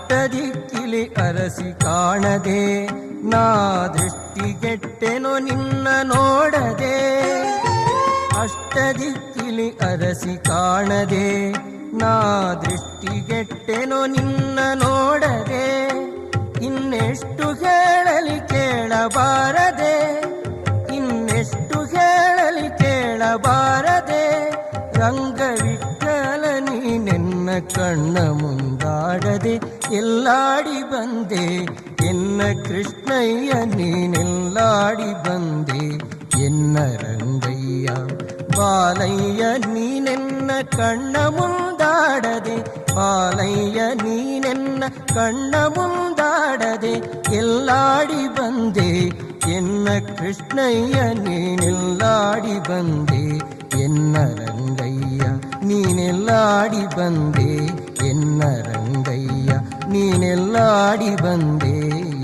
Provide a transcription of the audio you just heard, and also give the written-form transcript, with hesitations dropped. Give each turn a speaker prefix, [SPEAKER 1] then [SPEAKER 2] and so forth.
[SPEAKER 1] ಅಷ್ಟದಿಕ್ಕಿಲಿ ಅರಸಿ ಕಾಣದೆ ನಾ ದೃಷ್ಟಿಗೆಟ್ಟೆನೋ ನಿನ್ನ ನೋಡದೆ. ಅಷ್ಟದಿಕ್ಕಿಲಿ ಅರಸಿ ಕಾಣದೆ ನಾ ದೃಷ್ಟಿಗೆಟ್ಟೆನೋ ನಿನ್ನ ನೋಡದೆ. ಇನ್ನೆಷ್ಟು ಹೇಳಲಿ ಕೇಳಬಾರದೆ, ಇನ್ನೆಷ್ಟು ಹೇಳಲಿ ಕೇಳಬಾರದೆ. ರಂಗವಿಠಲ ನೀನೆನ್ನ ಕಣ್ಣ ಮುಂದಾಡದೆ ಎಲ್ಲಾಡಿ ಬಂದೆ. ಎನ್ನ ಕೃಷ್ಣಯ್ಯ ನೀನೆಲ್ಲಾಡಿ ಬಂದೆ. ಎನ್ನ ರಂಗಯ್ಯ ಬಾಲಯ್ಯ ನೀನೆನ್ನ ಕಣ್ಣ ಮುಂದಾಡದೆ. ಬಾಲಯ್ಯ ನೀನೆನ್ನ ಕಣ್ಣ ಮುಂದಾಡದೆ ಎಲ್ಲಾಡಿ ಬಂದೆ. ಎನ್ನ ಕೃಷ್ಣಯ್ಯ ನೀನೆಲ್ಲಾಡಿ ಬಂದೆ. ಎನ್ನ ರಂಗಯ್ಯ ನೀನೆಲ್ಲಾಡಿ ಬಂದೆ. ಎನ್ನ ರಂಗಯ್ಯ ನೀನೆಲ್ಲಾಡಿ ಬಂದೆ.